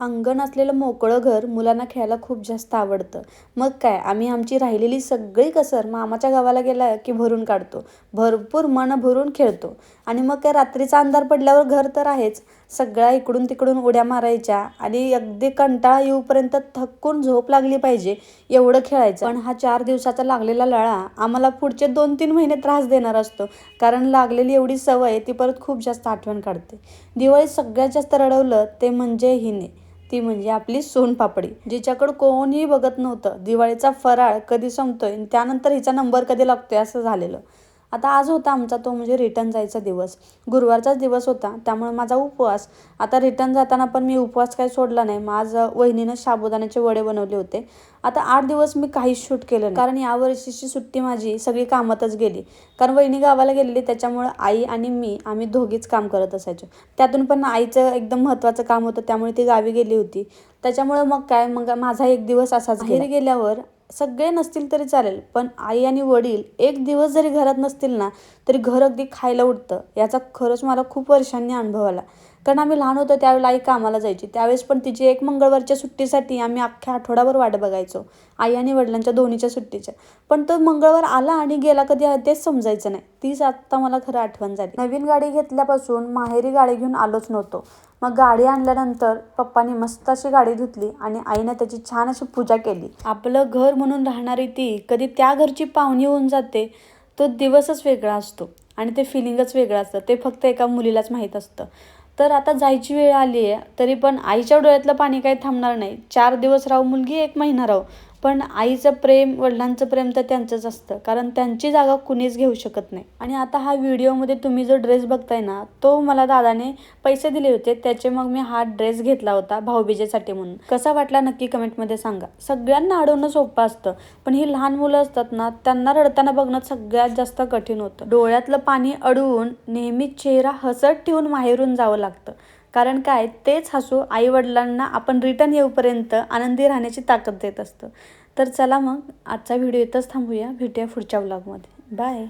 अंगण असलेलं मोकळं घर मुलांना खेळायला खूप जास्त आवडतं. मग काय आम्ही आमची राहिलेली सगळी कसर मामाच्या गावाला गेला की भरून काढतो. भरपूर मन भरून खेळतो. आणि मग काय रात्रीचा अंधार पडल्यावर घर तर आहेच. सगळ्या इकडून तिकडून उड्या मारायच्या आणि अगदी कंटाळा येऊपर्यंत थकून झोप लागली पाहिजे एवढं खेळायचं. पण हा 4 दिवसाचा लागलेला लळा आम्हाला पुढचे 2-3 महिने त्रास देणार असतो. कारण लागलेली एवढी सवय ती परत खूप जास्त आठवण काढते. दिवाळीत सगळ्यात जास्त रडवलं ते म्हणजे हिने. ती म्हणजे आपली सोनपापडी, जिच्याकडं कोणीही बघत नव्हतं. दिवाळीचा फराळ कधी संपतोय आणि त्यानंतर हिचा नंबर कधी लागतोय असं झालेलं. आता आज होता आमचा तो म्हणजे रिटर्न जायचा दिवस. गुरुवारचाच दिवस होता, त्यामुळे माझा उपवास. आता रिटर्न जाताना पण मी उपवास काही सोडला नाही. मग आज वहिनीनं साबुदाण्याचे वडे बनवले होते. आता 8 दिवस मी काहीच शूट केलं नाही, कारण यावर्षीची सुट्टी माझी सगळी कामातच गेली. कारण वहिनी गावाला गेलेली, त्याच्यामुळं आई आणि आम्ही दोघीच काम करत असायचो. त्यातून पण आईचं एकदम महत्त्वाचं काम होतं, त्यामुळे ती गावी गेली होती. त्याच्यामुळं मग माझा एक दिवस असाच गेला. घरी गेल्यावर सगळे नसतील तरी चालेल, पण आई आणि वडील एक दिवस जरी घरात नसतील ना, तरी घर अगदी खायला उठतं. याचा खरंच मला खूप वर्षांनी अनुभव आला. कारण आम्ही लहान होतो त्यावेळेला आई कामाला जायची. त्यावेळेस पण तिची एक मंगळवारच्या सुट्टीसाठी आम्ही अख्ख्या आठवडाभर वाट बघायचो, आई आणि वडिलांच्या दोन्हीच्या सुट्टीच्या. पण तो मंगळवार आला आणि गेला कधी तेच समजायचं नाही. तीच आत्ता मला खरं आठवण झाली. नवीन गाडी घेतल्यापासून माहेरी गाडी घेऊन आलोच नव्हतो. मग गाडी आणल्यानंतर पप्पांनी मस्त अशी गाडी धुतली आणि आईने त्याची छान अशी पूजा केली. आपलं घर म्हणून राहणारी ती कधी त्या घरची पाहुणी होऊन जाते, तो दिवसच वेगळा असतो आणि ते फिलिंगच वेगळं असतं. ते फक्त एका मुलीलाच माहीत असतं. तर आता जायची वेळ आली आहे, तरी पण आईच्या डोळ्यातलं पाणी काही थांबणार नाही. 4 दिवस राहू, मुलगी 1 महिना राहू, पण आईचं प्रेम, वडिलांचं प्रेम तर त्यांचंच असतं, कारण त्यांची जागा कुणीच घेऊ शकत नाही. आणि आता हा व्हिडिओमध्ये तुम्ही जो ड्रेस बघताय ना, तो मला दादाने पैसे दिले होते, त्याचे मग मी हा ड्रेस घेतला होता भाऊबीजेसाठी म्हणून. कसा वाटला नक्की कमेंटमध्ये सांगा. सगळ्यांना अडवणं सोपं असतं, पण ही लहान मुलं असतात ना, त्यांना रडताना बघणं सगळ्यात जास्त कठीण होतं. डोळ्यातलं पाणी अडवून नेहमीच चेहरा हसत ठेवून माहेरून जावं लागतं. कारण काय, तेच हसू आई-वडिलांना आपण रिटर्न येऊपर्यंत आनंदी राहण्याची ताकद देत असतं. तर चला मग आजचा व्हिडिओ इथंच थांबूया. भेटूया पुढच्या व्लॉगमध्ये. बाय.